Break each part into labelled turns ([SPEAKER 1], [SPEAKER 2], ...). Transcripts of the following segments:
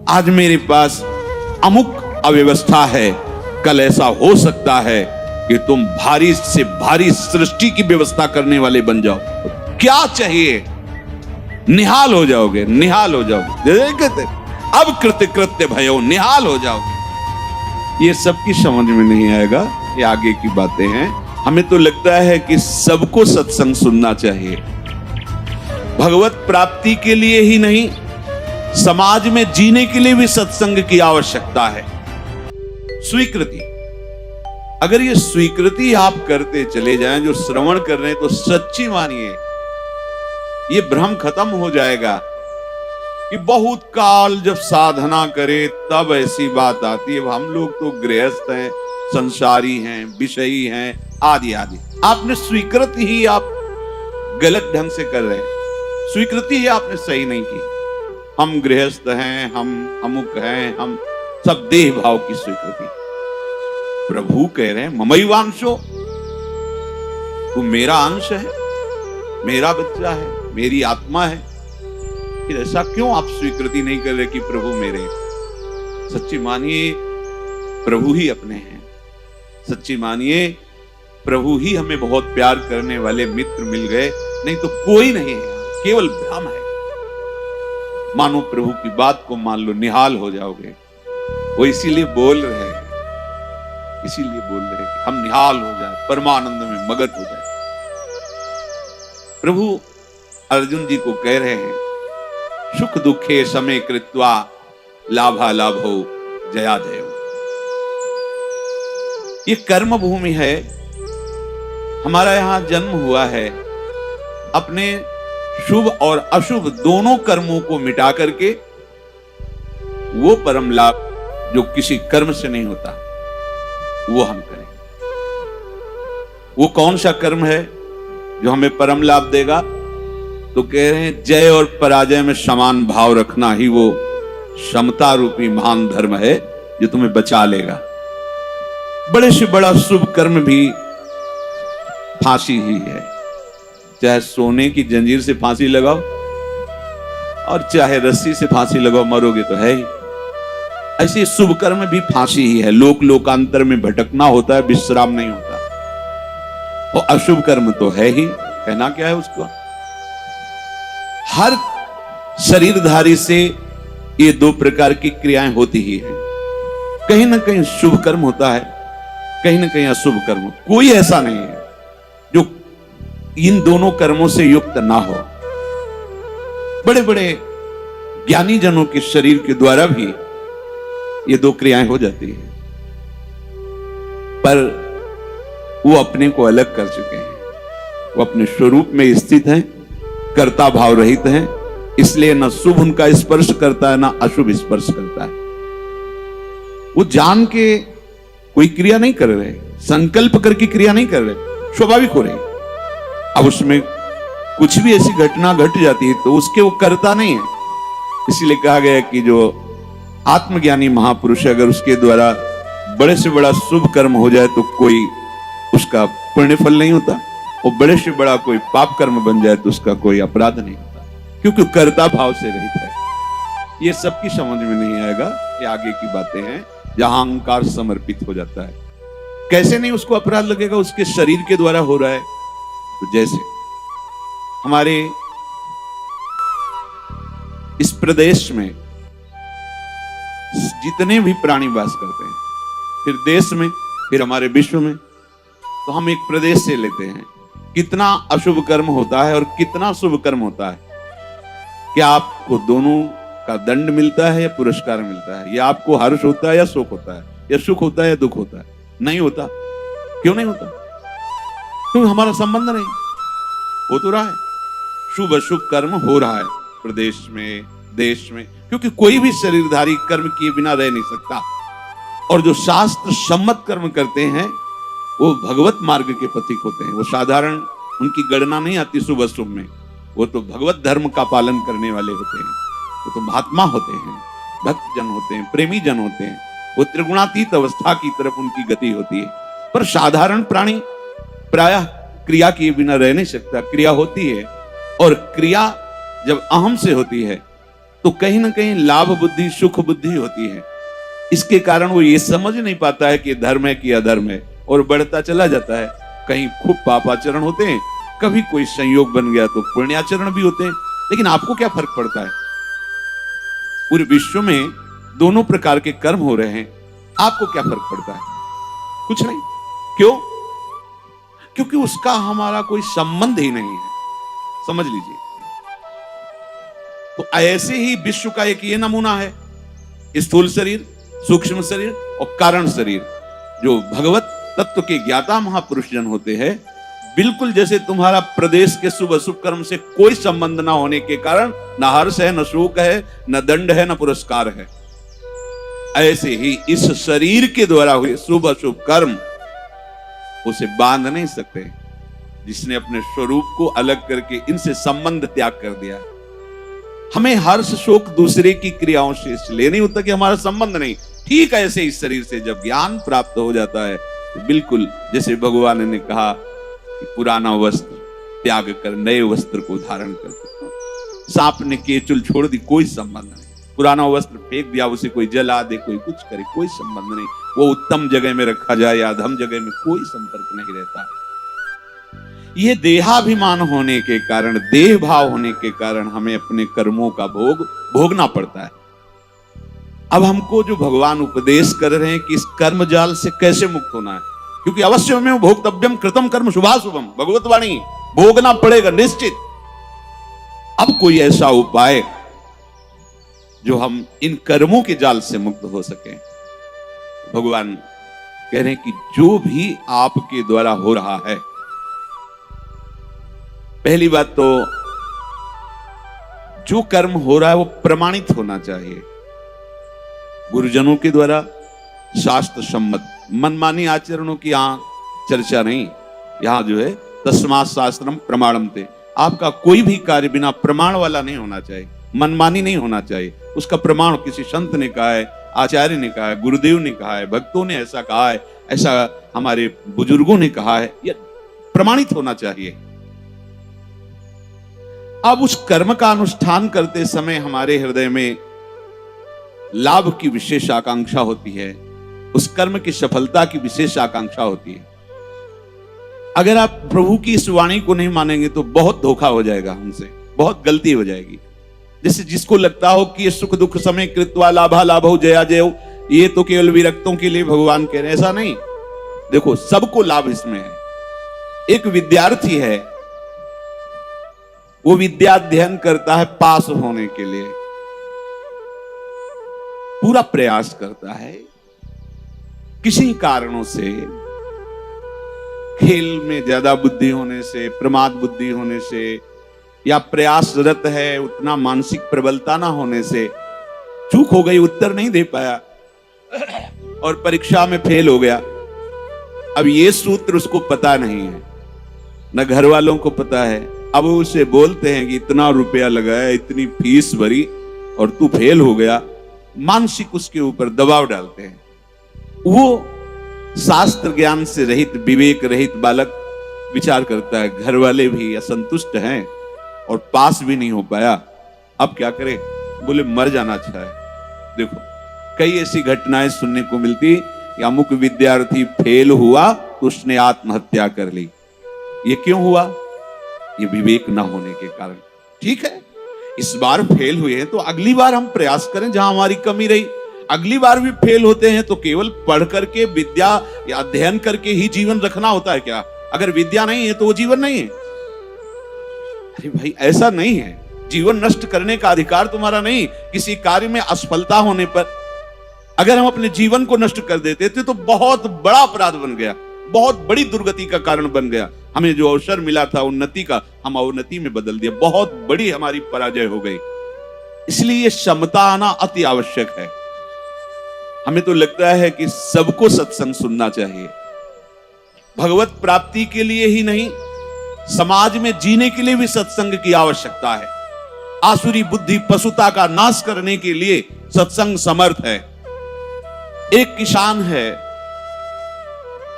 [SPEAKER 1] आज मेरे पास अमुक अव्यवस्था है, कल ऐसा हो सकता है कि तुम भारी से भारी सृष्टि की व्यवस्था करने वाले बन जाओ। क्या चाहिए, निहाल हो जाओगे, निहाल हो जाओगे। अब कृत्य कृत्य भयो, निहाल हो जाओगे। ये सबकी समझ में नहीं आएगा, ये आगे की बातें हैं। हमें तो लगता है कि सबको सत्संग सुनना चाहिए, भगवत प्राप्ति के लिए ही नहीं, समाज में जीने के लिए भी सत्संग की आवश्यकता है। स्वीकृति, अगर ये स्वीकृति आप करते चले जाएं, जो श्रवण कर रहे हैं, तो सच्ची मानिए ये भ्रम खत्म हो जाएगा कि बहुत काल जब साधना करे तब ऐसी बात आती है। हम लोग तो गृहस्थ हैं, संसारी हैं, विषयी हैं, आदि आदि। आपने स्वीकृति ही आप गलत ढंग से कर रहे हैं, स्वीकृति ही आपने सही नहीं की। हम गृहस्थ हैं, हम अमुक हैं, हम सब देह भाव की स्वीकृति। प्रभु कह रहे हैं ममैवांशो, तू मेरा अंश है, मेरा बच्चा है, मेरी आत्मा है। फिर ऐसा क्यों आप स्वीकृति नहीं कर रहे कि प्रभु मेरे? सच्ची मानिए प्रभु ही अपने हैं, सच्ची मानिए प्रभु ही हमें बहुत प्यार करने वाले मित्र मिल गए, नहीं तो कोई नहीं है, केवल भ्रम है। मानो प्रभु की बात को मान लो, निहाल हो जाओगे। वो इसीलिए बोल रहे हैं, इसीलिए बोल रहे हैं कि हम निहाल हो जाए, परमानंद में मगन हो जाए। प्रभु अर्जुन जी को कह रहे हैं सुख दुखे समय कृत्वा लाभा लाभो जया जयो। ये कर्म भूमि है, हमारा यहां जन्म हुआ है। अपने शुभ और अशुभ दोनों कर्मों को मिटा करके वो परम लाभ जो किसी कर्म से नहीं होता वो हम करें। वो कौन सा कर्म है जो हमें परम लाभ देगा? तो कह रहे हैं जय और पराजय में समान भाव रखना ही वो समता रूपी महान धर्म है जो तुम्हें बचा लेगा। बड़े से बड़ा शुभ कर्म भी फांसी ही है, चाहे सोने की जंजीर से फांसी लगाओ और चाहे रस्सी से फांसी लगाओ, मरोगे तो है ही। ऐसे शुभ कर्म भी फांसी ही है, लोक लोकांतर में भटकना होता है, विश्राम नहीं होता। और अशुभ कर्म तो है ही, कहना क्या है उसको। हर शरीरधारी से ये दो प्रकार की क्रियाएं होती ही हैं, कहीं ना कहीं शुभ कर्म होता है, कहीं ना कहीं अशुभ कर्म। कोई ऐसा नहीं है जो इन दोनों कर्मों से युक्त ना हो। बड़े बड़े ज्ञानी जनों के शरीर के द्वारा भी ये दो क्रियाएं हो जाती हैं, पर वो अपने को अलग कर चुके हैं, वो अपने स्वरूप में स्थित हैं, कर्ता भाव रहित हैं, इसलिए न शुभ उनका स्पर्श करता है, ना अशुभ स्पर्श करता है। वो जान के कोई क्रिया नहीं कर रहे, संकल्प करके क्रिया नहीं कर रहे, स्वाभाविक हो रही। अब उसमें कुछ भी ऐसी घटना घट जाती है तो उसके वो करता नहीं है। इसीलिए कहा गया कि जो आत्मज्ञानी महापुरुष है, अगर उसके द्वारा बड़े से बड़ा शुभ कर्म हो जाए तो कोई उसका पुण्य फल नहीं होता, और बड़े से बड़ा कोई पाप कर्म बन जाए तो उसका कोई अपराध नहीं होता, क्योंकि कर्ता भाव से रहित है। ये सबकी समझ में नहीं आएगा, ये आगे की बातें हैं जहां अहंकार समर्पित हो जाता है। कैसे नहीं उसको अपराध लगेगा? उसके शरीर के द्वारा हो रहा है। तो जैसे हमारे इस प्रदेश में जितने भी प्राणी वास करते हैं, फिर देश में, फिर हमारे विश्व में, तो हम एक प्रदेश से लेते हैं, कितना अशुभ कर्म होता है और कितना शुभ कर्म होता है। क्या आपको दोनों का दंड मिलता है या पुरस्कार मिलता है? या आपको हर्ष होता है या शोक होता है? या सुख होता है या दुख होता है? नहीं होता। क्यों नहीं होता? क्योंकि हमारा संबंध नहीं हो तो रहा है। शुभ अशुभ कर्म हो रहा है प्रदेश में, देश में, क्योंकि कोई भी शरीरधारी कर्म किए बिना रह नहीं सकता। और जो शास्त्र सम्मत कर्म करते हैं वो भगवत मार्ग के प्रतीक होते हैं। वो साधारण उनकी गणना नहीं आती शुभ अशुभ में, वो तो भगवत धर्म का पालन करने वाले होते हैं, वो तो महात्मा होते हैं, भक्त जन होते हैं, प्रेमी जन होते हैं। वो त्रिगुणातीत अवस्था की तरफ उनकी गति होती है। पर साधारण प्राणी प्रायः क्रिया किए बिना रह नहीं सकता। क्रिया होती है, और क्रिया जब अहम से होती है तो कहीं ना कहीं लाभ बुद्धि सुख बुद्धि होती है। इसके कारण वो ये समझ नहीं पाता है कि धर्म है कि अधर्म है, और बढ़ता चला जाता है। कहीं खूब पापाचरण होते हैं, कभी कोई संयोग बन गया तो पुण्याचरण भी होते हैं। लेकिन आपको क्या फर्क पड़ता है? पूरे विश्व में दोनों प्रकार के कर्म हो रहे हैं, आपको क्या फर्क पड़ता है? कुछ नहीं। क्यों? क्योंकि उसका हमारा कोई संबंध ही नहीं है। समझ लीजिए। तो ऐसे ही विश्व का एक ये नमूना है, स्थूल शरीर, सूक्ष्म शरीर और कारण शरीर। जो भगवत तत्व के ज्ञाता महापुरुष जन होते हैं, बिल्कुल जैसे तुम्हारा प्रदेश के शुभ अशुभ कर्म से कोई संबंध ना होने के कारण न हर्ष है, न शोक है, न दंड है, न पुरस्कार है, ऐसे ही इस शरीर के द्वारा हुए शुभ अशुभ कर्म उसे बांध नहीं सकते। जिसने अपने स्वरूप को अलग करके इनसे संबंध त्याग कर दिया। हमें हर्ष शोक दूसरे की क्रियाओं से इसलिए नहीं होता कि हमारा संबंध नहीं। ठीक ऐसे इस शरीर से जब ज्ञान प्राप्त हो जाता है, तो बिल्कुल जैसे भगवान ने कहा कि पुराना वस्त्र त्याग कर नए वस्त्र को धारण करते। सांप ने केचुल छोड़ दी, कोई संबंध नहीं। पुराना वस्त्र फेंक दिया, उसे कोई जला दे, कोई कुछ करे, कोई संबंध नहीं। वो उत्तम जगह में रखा जाए या अधम जगह में, कोई संपर्क नहीं रहता। ये देहाभिमान होने के कारण, देह भाव होने के कारण हमें अपने कर्मों का भोगना पड़ता है। अब हमको जो भगवान उपदेश कर रहे हैं कि इस कर्म जाल से कैसे मुक्त होना है, क्योंकि अवश्य में भोक्तव्यम कृतम कर्म शुभाशुभम, भगवत वाणी, भोगना पड़ेगा निश्चित। अब कोई ऐसा उपाय जो हम इन कर्मों के जाल से मुक्त हो सके। भगवान कह रहे हैं कि जो भी आपके द्वारा हो रहा है, पहली बात तो जो कर्म हो रहा है वो प्रमाणित होना चाहिए, गुरुजनों के द्वारा शास्त्र सम्मत। मनमानी आचरणों की यहां चर्चा नहीं। यहां जो है तस्मात् शास्त्रम प्रमाणम ते, आपका कोई भी कार्य बिना प्रमाण वाला नहीं होना चाहिए, मनमानी नहीं होना चाहिए। उसका प्रमाण किसी संत ने कहा है, आचार्य ने कहा है, गुरुदेव ने कहा है, भक्तों ने ऐसा कहा है, ऐसा हमारे बुजुर्गों ने कहा है, यह प्रमाणित होना चाहिए। अब उस कर्म का अनुष्ठान करते समय हमारे हृदय में लाभ की विशेष आकांक्षा होती है, उस कर्म की सफलता की विशेष आकांक्षा होती है। अगर आप प्रभु की इस वाणी को नहीं मानेंगे तो बहुत धोखा हो जाएगा हमसे, बहुत गलती हो जाएगी। जैसे जिसको लगता हो कि ये सुख दुख समय कृत्वा लाभा लाभो जया जयो, ये तो केवल विरक्तों के लिए भगवान कह रहे हैं, ऐसा नहीं। देखो सबको लाभ इसमें है। एक विद्यार्थी है, वो विद्या अध्ययन करता है पास होने के लिए, पूरा प्रयास करता है। किसी कारणों से, खेल में ज्यादा बुद्धि होने से, प्रमाद बुद्धि होने से, या प्रयासरत है उतना मानसिक प्रबलता ना होने से चूक हो गई, उत्तर नहीं दे पाया और परीक्षा में फेल हो गया। अब ये सूत्र उसको पता नहीं है, न घर वालों को पता है। अब उसे बोलते हैं कि इतना रुपया लगाया, इतनी फीस भरी और तू फेल हो गया। मानसिक उसके ऊपर दबाव डालते हैं। वो शास्त्र ज्ञान से रहित, विवेक रहित बालक विचार करता है, घर वाले भी असंतुष्ट हैं और पास भी नहीं हो पाया, अब क्या करे? बोले मर जाना अच्छा है। देखो कई ऐसी घटनाएं सुनने को मिलती कि अमुक विद्यार्थी फेल हुआ तो उसने आत्महत्या कर ली। ये क्यों हुआ? ये विवेक ना होने के कारण। ठीक है, इस बार फेल हुए हैं तो अगली बार हम प्रयास करें जहां हमारी कमी रही। अगली बार भी फेल होते हैं तो केवल पढ़ करके, विद्या या अध्ययन करके ही जीवन रखना होता है क्या? अगर विद्या नहीं है तो वो जीवन नहीं है। अरे भाई ऐसा नहीं है, जीवन नष्ट करने का अधिकार तुम्हारा नहीं। किसी कार्य में असफलता होने पर अगर हम अपने जीवन को नष्ट कर देते थे तो बहुत बड़ा अपराध बन गया, बहुत बड़ी दुर्गति का कारण बन गया। हमें जो अवसर मिला था उन्नति का, हम अवनति में बदल दिया, बहुत बड़ी हमारी पराजय हो गई। इसलिए ये क्षमता आना अति आवश्यक है। हमें तो लगता है कि सबको सत्संग सुनना चाहिए, भगवत प्राप्ति के लिए ही नहीं, समाज में जीने के लिए भी सत्संग की आवश्यकता है। आसुरी बुद्धि पशुता का नाश करने के लिए सत्संग समर्थ है। एक किसान है,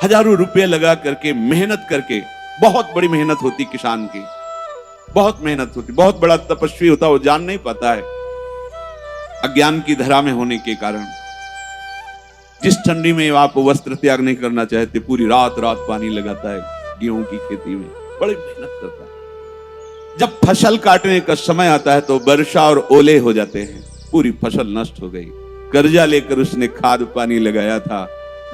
[SPEAKER 1] हजारों रुपए लगा करके मेहनत करके, बहुत बड़ी मेहनत होती किसान की, बहुत मेहनत होती, बहुत बड़ा तपस्वी होता, वो जान नहीं पाता है। अज्ञान की धरा में होने के कारण जिस ठंडी में आप वस्त्र त्याग नहीं करना चाहते, पूरी रात रात पानी लगाता है गेहूं की खेती में, बड़ी मेहनत करता है। जब फसल काटने का समय आता है तो वर्षा और ओले हो जाते हैं, पूरी फसल नष्ट हो गई। कर्जा लेकर उसने खाद पानी लगाया था,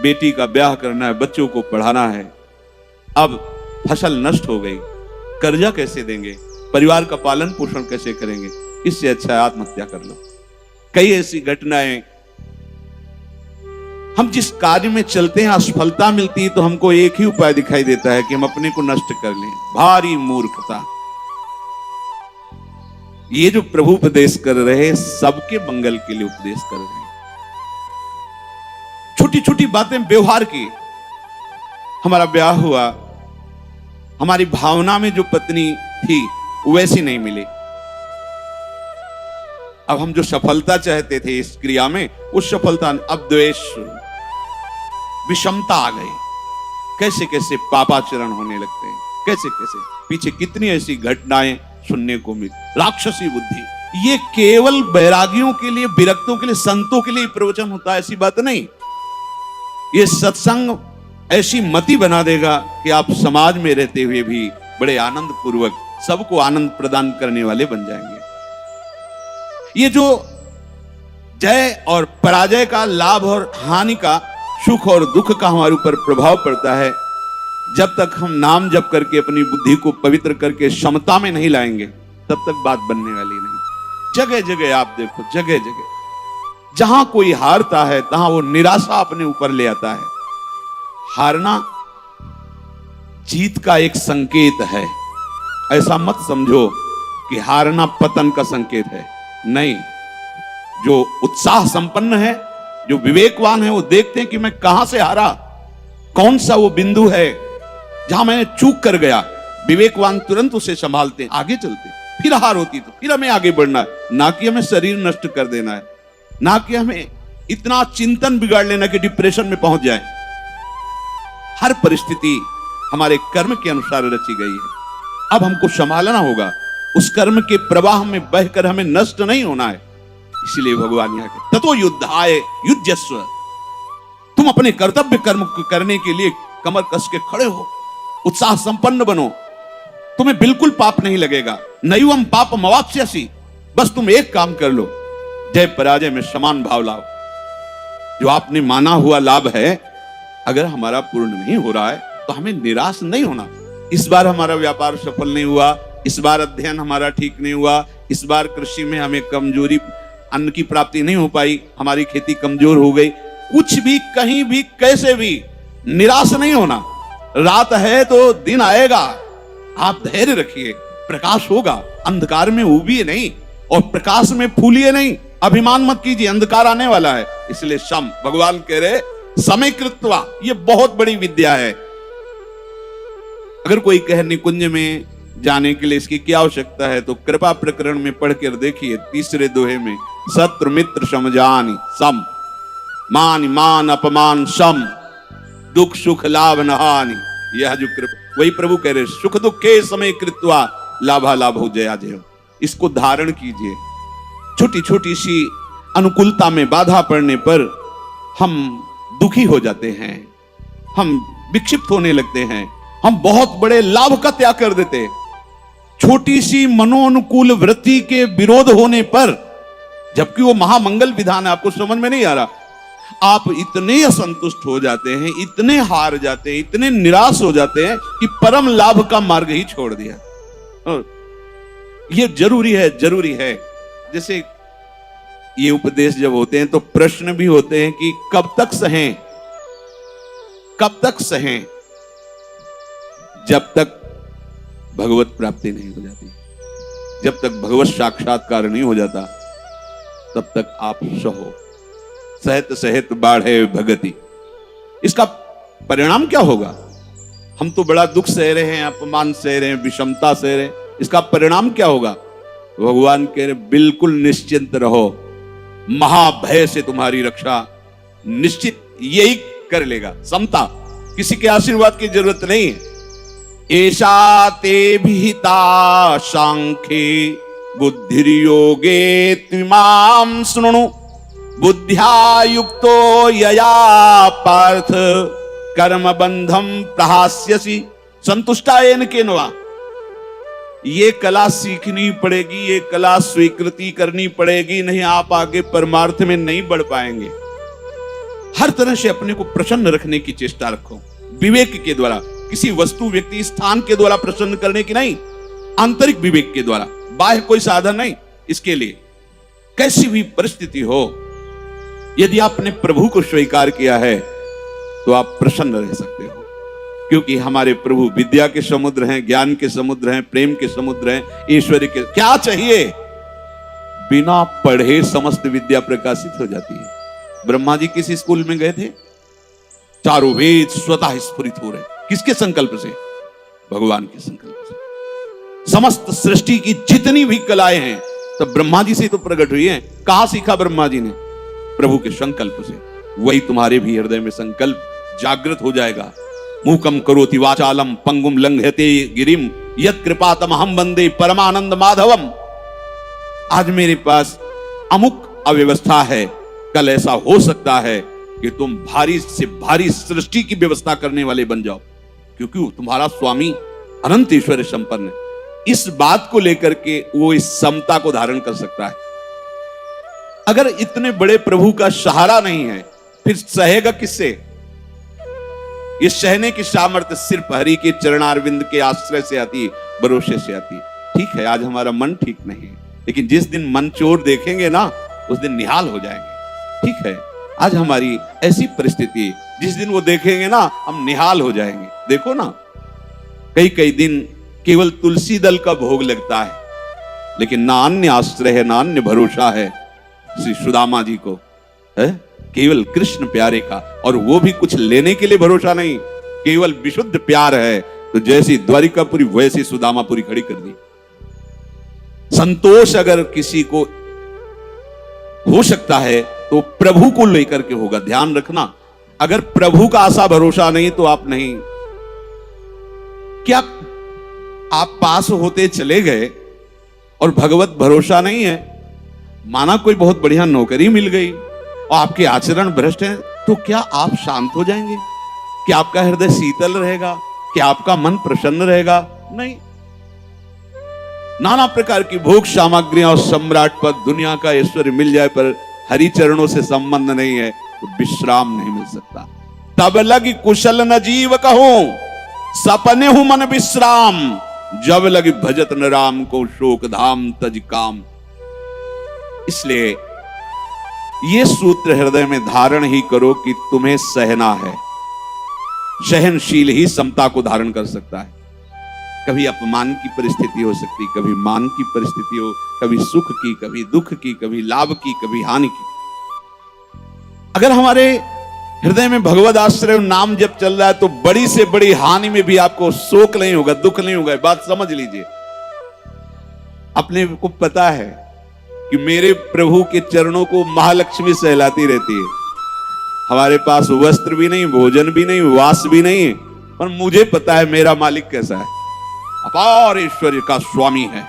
[SPEAKER 1] बेटी का ब्याह करना है, बच्चों को पढ़ाना है, अब फसल नष्ट हो गई, कर्जा कैसे देंगे, परिवार का पालन पोषण कैसे करेंगे? इससे अच्छा है आत्महत्या कर लो। कई ऐसी घटनाएं, हम जिस कार्य में चलते हैं असफलता मिलती है तो हमको एक ही उपाय दिखाई देता है कि हम अपने को नष्ट कर लें। भारी मूर्खता। ये जो प्रभु उपदेश कर रहे हैं सबके मंगल के लिए उपदेश कर रहे हैं। छोटी छोटी बातें व्यवहार की। हमारा ब्याह हुआ, हमारी भावना में जो पत्नी थी वैसी नहीं मिली। अब हम जो सफलता चाहते थे इस क्रिया में, उस सफलता, अब द्वेष, विषमता आ गई। कैसे कैसे पापाचरण होने लगते हैं, कैसे कैसे पीछे कितनी ऐसी घटनाएं सुनने को मिली। राक्षसी बुद्धि। ये केवल बैरागियों के लिए, विरक्तों के लिए, संतों के लिए प्रवचन होता है, ऐसी बात नहीं। ये सत्संग ऐसी मति बना देगा कि आप समाज में रहते हुए भी बड़े आनंद पूर्वक सबको आनंद प्रदान करने वाले बन जाएंगे। ये जो जय और पराजय का, लाभ और हानि का, सुख और दुख का हमारे ऊपर प्रभाव पड़ता है, जब तक हम नाम जप करके अपनी बुद्धि को पवित्र करके समता में नहीं लाएंगे तब तक बात बनने वाली नहीं। जगह जगह आप देखो, जगह जगह जहां कोई हारता है तहां वो निराशा अपने ऊपर ले आता है। हारना जीत का एक संकेत है। ऐसा मत समझो कि हारना पतन का संकेत है, नहीं। जो उत्साह संपन्न है, जो विवेकवान है, वो देखते हैं कि मैं कहां से हारा, कौन सा वो बिंदु है जहां मैंने चूक कर गया। विवेकवान तुरंत उसे संभालते हैं, आगे चलते हैं। फिर हार होती तो फिर हमें आगे बढ़ना है, ना कि हमें शरीर नष्ट कर देना है, ना कि हमें इतना चिंतन बिगाड़ लेना कि डिप्रेशन में पहुंच जाए। हर परिस्थिति हमारे कर्म के अनुसार रची गई है। अब हमको संभालना होगा, उस कर्म के प्रवाह में बहकर हमें नष्ट नहीं होना है। इसलिए भगवान यहाँ के ततो युद्धाय युज्यस्व। तुम अपने कर्तव्य कर्म करने के लिए कमर कस के खड़े हो, उत्साह संपन्न बनो, तुम्हें बिल्कुल पाप नहीं लगेगा। नैवम पापम अवाप्स्यसि। बस तुम एक काम कर लो, जय पराजय में समान भाव लाओ। जो आपने माना हुआ लाभ है, अगर हमारा पूर्ण नहीं हो रहा है तो हमें निराश नहीं होना। इस बार हमारा व्यापार सफल नहीं हुआ, इस बार अध्ययन हमारा ठीक नहीं हुआ, इस बार कृषि में हमें कमजोरी, अन्न की प्राप्ति नहीं हो पाई, हमारी खेती कमजोर हो गई, कुछ भी, कहीं भी, कैसे भी निराश नहीं होना। रात है तो दिन आएगा, आप धैर्य रखिए, प्रकाश होगा। अंधकार में उबिए नहीं और प्रकाश में फूलिए नहीं। अभिमान मत कीजिए, अंधकार आने वाला है। इसलिए सम, भगवान कह रहे समय कृत्वा, ये बहुत बड़ी विद्या है। अगर कोई कहे निकुंज में जाने के लिए इसकी क्या आवश्यकता है, तो कृपा प्रकरण में पढ़ कर देखिए, तीसरे दोहे में, शत्रु मित्र समझानी सम, मान मान अपमान सम, दुख सुख लाभ नहानि। यह जो कृपा, वही प्रभु कह रहे, सुख दुखे समय कृत्वा लाभा लाभो जया जय। इसको धारण कीजिए। छोटी छोटी सी अनुकूलता में बाधा पड़ने पर हम दुखी हो जाते हैं, हम विक्षिप्त होने लगते हैं, हम बहुत बड़े लाभ का त्याग कर देते हैं। छोटी सी मनोनुकूल वृत्ति के विरोध होने पर, जबकि वो महामंगल विधान है, आपको समझ में नहीं आ रहा, आप इतने असंतुष्ट हो जाते हैं, इतने हार जाते हैं, इतने निराश हो जाते हैं कि परम लाभ का मार्ग ही छोड़ दिया। ये जरूरी है, जरूरी है। जैसे ये उपदेश जब होते हैं तो प्रश्न भी होते हैं कि कब तक सहें, कब तक सहें? जब तक भगवत प्राप्ति नहीं हो जाती, जब तक भगवत साक्षात्कार नहीं हो जाता, तब तक आप सहो। सहत सहत बाढ़े भगति। इसका परिणाम क्या होगा? हम तो बड़ा दुख सह रहे हैं, अपमान सह रहे हैं, विषमता सह रहे हैं, इसका परिणाम क्या होगा? भगवान कह रहे बिल्कुल निश्चिंत रहो, महाभय से तुम्हारी रक्षा निश्चित यही कर लेगा। समता, किसी के आशीर्वाद की जरूरत नहीं है। ऐसा ते विहिता सांख्ये बुद्धिर्योगे त्विमां शृणु बुद्ध्या युक्तो यया पार्थ कर्म बंधम प्रहास्यसि संतुष्टायेन केनवा। ये कला सीखनी पड़ेगी, ये कला स्वीकृति करनी पड़ेगी, नहीं आप आगे परमार्थ में नहीं बढ़ पाएंगे। हर तरह से अपने को प्रसन्न रखने की चेष्टा रखो, विवेक के द्वारा, किसी वस्तु व्यक्ति स्थान के द्वारा प्रसन्न करने की नहीं, आंतरिक विवेक के द्वारा, बाह्य कोई साधन नहीं। इसके लिए कैसी भी परिस्थिति हो, यदि आपने प्रभु को स्वीकार किया है तो आप प्रसन्न रह सकते हो, क्योंकि हमारे प्रभु विद्या के समुद्र हैं, ज्ञान के समुद्र हैं, प्रेम के समुद्र हैं, ऐश्वर्य के। क्या चाहिए? बिना पढ़े समस्त विद्या प्रकाशित हो जाती है। ब्रह्मा जी किस स्कूल में गए थे? चारों वेद स्वतः स्फुरित हो रहे। किसके संकल्प से? भगवान के संकल्प से। समस्त सृष्टि की जितनी भी कलाएं हैं तब ब्रह्मा जी से तो प्रकट हुई हैं। कहां सीखा ब्रह्मा जी ने? प्रभु के संकल्प से। वही तुम्हारे भी हृदय में संकल्प जागृत हो जाएगा। मूकम करोति वाचालम पंगुम लंघयते गिरिम यत् कृपातमहं वंदे परमानंद माधवम। आज मेरे पास अमुक अव्यवस्था है, कल ऐसा हो सकता है कि तुम भारी से भारी सृष्टि की व्यवस्था करने वाले बन जाओ, क्योंकि तुम्हारा स्वामी अनंत ऐश्वर्य संपन्न है। इस बात को लेकर के वो इस समता को धारण कर सकता है। अगर इतने बड़े प्रभु का सहारा नहीं है फिर सहेगा किससे? ये सहने की सामर्थ्य सिर्फ हरि के चरणारविंद के आश्रय से आती है, भरोसे से आती है। ठीक है, आज हमारा मन ठीक नहीं है, लेकिन जिस दिन मन चोर देखेंगे ना उस दिन निहाल हो जाएंगे। ठीक है, आज हमारी ऐसी परिस्थिति, जिस दिन वो देखेंगे ना हम निहाल हो जाएंगे। देखो ना, कई कई दिन केवल तुलसी दल का भोग लगता है, लेकिन ना अन्य आश्रय है, ना अन्य भरोसा है श्री सुदामा जी को, है केवल कृष्ण प्यारे का। और वो भी कुछ लेने के लिए भरोसा नहीं, केवल विशुद्ध प्यार है। तो जैसी द्वारिकापुरी वैसी सुदामापुरी खड़ी कर दी। संतोष अगर किसी को हो सकता है तो प्रभु को लेकर के होगा। ध्यान रखना, अगर प्रभु का आशा भरोसा नहीं तो आप नहीं। क्या आप पास होते चले गए और भगवत भरोसा नहीं है? माना कोई बहुत बढ़िया नौकरी मिल गई और आपके आचरण भ्रष्ट है, तो क्या आप शांत हो जाएंगे? क्या आपका हृदय शीतल रहेगा? क्या आपका मन प्रसन्न रहेगा? नहीं। नाना प्रकार की भोग सामग्रियां और सम्राट पर दुनिया का ऐश्वर्य मिल जाए, पर हरि चरणों से संबंध नहीं है तो विश्राम नहीं मिल सकता। तब लगी कुशल न जीव कहूं, सपने हूं मन विश्राम, जब लगी भजत न राम को शोक धाम तज काम। इसलिए ये सूत्र हृदय में धारण ही करो कि तुम्हें सहना है। सहनशील ही समता को धारण कर सकता है। कभी अपमान की परिस्थिति हो सकती, कभी मान की परिस्थिति हो, कभी सुख की, कभी दुख की, कभी लाभ की, कभी हानि की। अगर हमारे हृदय में भगवद आश्रय नाम जब चल रहा है तो बड़ी से बड़ी हानि में भी आपको शोक नहीं होगा, दुख नहीं होगा। बात समझ लीजिए। अपने को पता है कि मेरे प्रभु के चरणों को महालक्ष्मी सहलाती रहती है। हमारे पास वस्त्र भी नहीं, भोजन भी नहीं, वास भी नहीं, पर मुझे पता है मेरा मालिक कैसा है। अपार ऐश्वर्य का स्वामी है।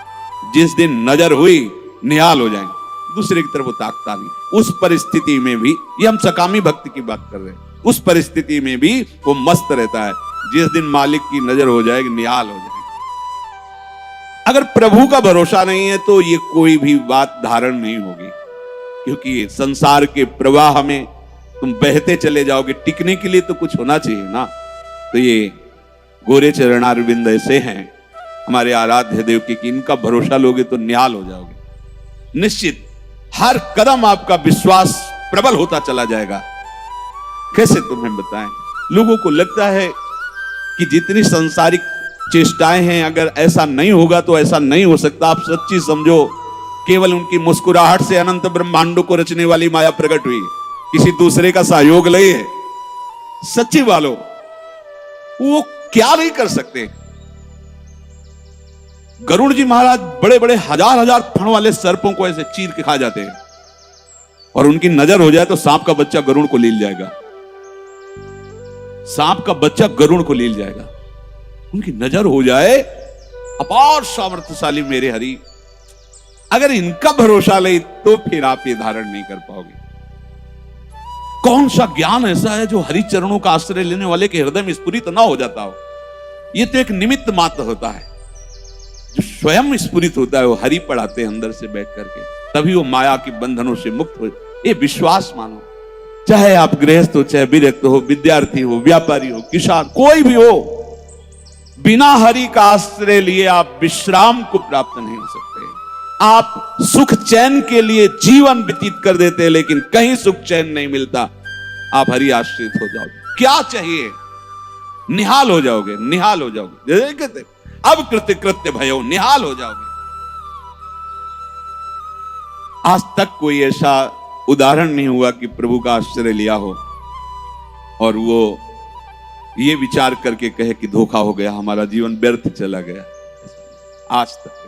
[SPEAKER 1] जिस दिन नजर हुई निहाल हो जाएंगे, दूसरे की तरफ वो ताकता नहीं। उस परिस्थिति में भी, ये हम सकामी भक्ति की बात कर रहे हैं, उस परिस्थिति में भी वो मस्त रहता है। जिस दिन मालिक की नजर हो जाएगी निहाल हो जाएगी। अगर प्रभु का भरोसा नहीं है तो ये कोई भी बात धारण नहीं होगी, क्योंकि संसार के प्रवाह में तुम बहते चले जाओगे। टिकने के लिए तो कुछ होना चाहिए ना। तो ये गोरे चरणारविंद ऐसे हैं हमारे आराध्य देव के कि इनका भरोसा लोगे तो निहाल हो जाओगे। निश्चित हर कदम आपका विश्वास प्रबल होता चला जाएगा। कैसे तुम्हें बताएं? लोगों को लगता है कि जितनी सांसारिक चेष्टाएं हैं, अगर ऐसा नहीं होगा तो ऐसा नहीं हो सकता। आप सच्ची समझो, केवल उनकी मुस्कुराहट से अनंत ब्रह्मांडों को रचने वाली माया प्रकट हुई, किसी दूसरे का सहयोग नहीं है। सच्ची वालों, वो क्या नहीं कर सकते। गरुड़ जी महाराज बड़े बड़े हजार हजार फण वाले सर्पों को ऐसे चीर के खा जाते हैं, और उनकी नजर हो जाए तो सांप का बच्चा गरुड़ को लील जाएगा। सांप का बच्चा गरुड़ को लील जाएगा। उनकी नजर हो जाए, अपार सामर्थ्यशाली मेरे हरि। अगर इनका भरोसा ले तो फिर आप ये धारण नहीं कर पाओगे। कौन सा ज्ञान ऐसा है जो हरि चरणों का आश्रय लेने वाले के हृदय में स्फुरित ना हो जाता हो? ये तो एक निमित्त मात्र होता है। जो स्वयं स्फुरित होता है वो हरि पढ़ाते हैं अंदर से बैठ करके, तभी वो माया के बंधनों से मुक्त हो। ये विश्वास मानो, चाहे आप गृहस्थ हो, चाहे विरक्त हो, विद्यार्थी हो, व्यापारी हो, किसान, कोई भी हो, बिना हरि का आश्रय लिए आप विश्राम को प्राप्त नहीं हो सकते। आप सुख चैन के लिए जीवन व्यतीत कर देते हैं, लेकिन कहीं सुख चैन नहीं मिलता। आप हरि आश्रित हो जाओगे, क्या चाहिए? निहाल हो जाओगे, निहाल हो जाओगे। जैसे कहते अब कृत्य कृत्य भयो, निहाल हो जाओगे। आज तक कोई ऐसा उदाहरण नहीं हुआ कि प्रभु का आश्रय लिया हो और वो ये विचार करके कहे कि धोखा हो गया, हमारा जीवन व्यर्थ चला गया। आज तक